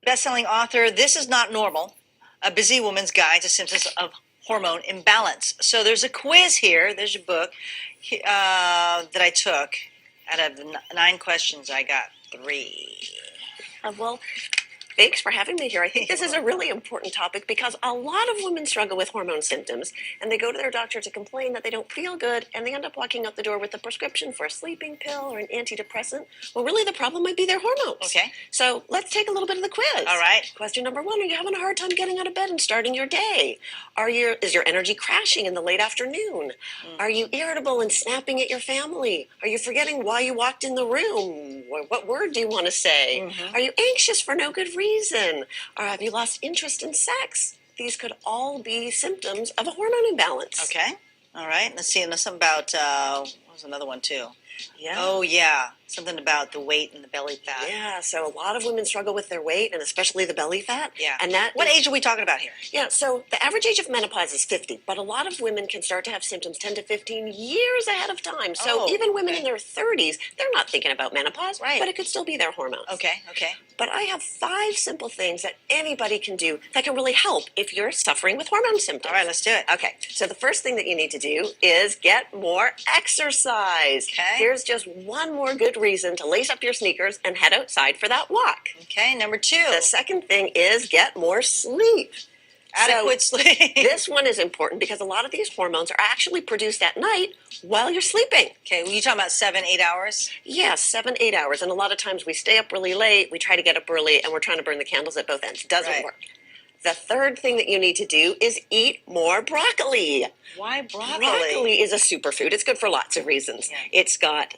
Best-selling author, This Is Not Normal, A Busy Woman's Guide to Symptoms of Hormone Imbalance. So there's a quiz here. There's your book that I took. Out of the 9 questions, I got 3. Well, thanks for having me here. I think this is a really important topic because a lot of women struggle with hormone symptoms, and they go to their doctor to complain that they don't feel good, and they end up walking out the door with a prescription for a sleeping pill or an antidepressant. Well, really, the problem might be their hormones. Okay. So let's take a little bit of the quiz. All right. Question number 1, are you having a hard time getting out of bed and starting your day? Is your energy crashing in the late afternoon? Are you irritable and snapping at your family? Are you forgetting why you walked in the room? What word do you want to say? Are you anxious for no good reason? Or have you lost interest in sex? These could all be symptoms of a hormone imbalance. Okay. All right. Let's see. And there's something about, what was another one too? Yeah. Oh, yeah. Something about the weight and the belly fat. Yeah, so a lot of women struggle with their weight and especially the belly fat. Yeah. And What age are we talking about here? Yeah, so the average age of menopause is 50, but a lot of women can start to have symptoms 10 to 15 years ahead of time. So even women in their 30s, they're not thinking about menopause, Right. but it could still be their hormones. Okay. But I have 5 simple things that anybody can do that can really help if you're suffering with hormone symptoms. All right, let's do it. Okay, so the first thing that you need to do is get more exercise. Okay. Here's just one more good reason to lace up your sneakers and head outside for that walk. Okay, number 2. The second thing is get more sleep. Adequate sleep. This one is important because a lot of these hormones are actually produced at night while you're sleeping. Okay, well, you talking about 7-8 hours? Yes, 7-8 hours. And a lot of times we stay up really late, we try to get up early, and we're trying to burn the candles at both ends. Doesn't work. The third thing that you need to do is eat more broccoli. Why broccoli? Broccoli is a superfood. It's good for lots of reasons. Yeah. It's got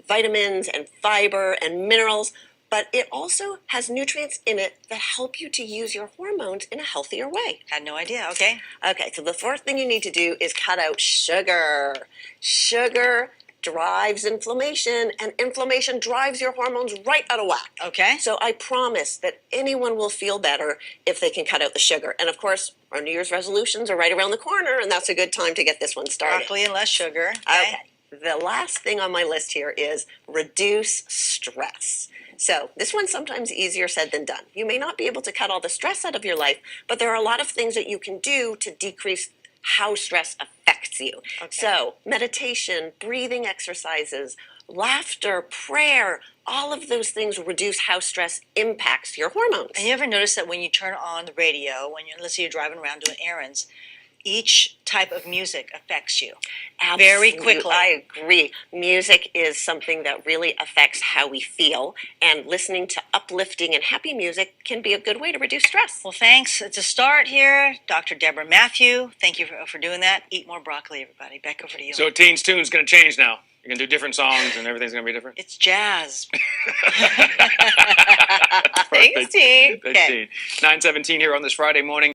vitamins and fiber and minerals, but it also has nutrients in it that help you to use your hormones in a healthier way. Had no idea. Okay. Okay, so the fourth thing you need to do is cut out sugar. Sugar drives inflammation, and inflammation drives your hormones right out of whack. Okay. So I promise that anyone will feel better if they can cut out the sugar. And of course, our New Year's resolutions are right around the corner, and that's a good time to get this one started. Broccoli and less sugar. Okay. The last thing on my list here is reduce stress. So this one's sometimes easier said than done. You may not be able to cut all the stress out of your life, but there are a lot of things that you can do to decrease how stress affects you. Okay. So meditation, breathing exercises, laughter, prayer, all of those things reduce how stress impacts your hormones. And you ever notice that when you turn on the radio, let's say you're driving around doing errands, each type of music affects you very quickly. I agree. Music is something that really affects how we feel, and listening to uplifting and happy music can be a good way to reduce stress. Well, thanks. It's a start here. Dr. Deborah Matthew, thank you for doing that. Eat more broccoli, everybody. Back over to you. So Teens Tune's going to change now. You're going to do different songs and everything's going to be different? It's jazz. Thanks, Teen. Thanks, Teen. 9:17 here on this Friday morning.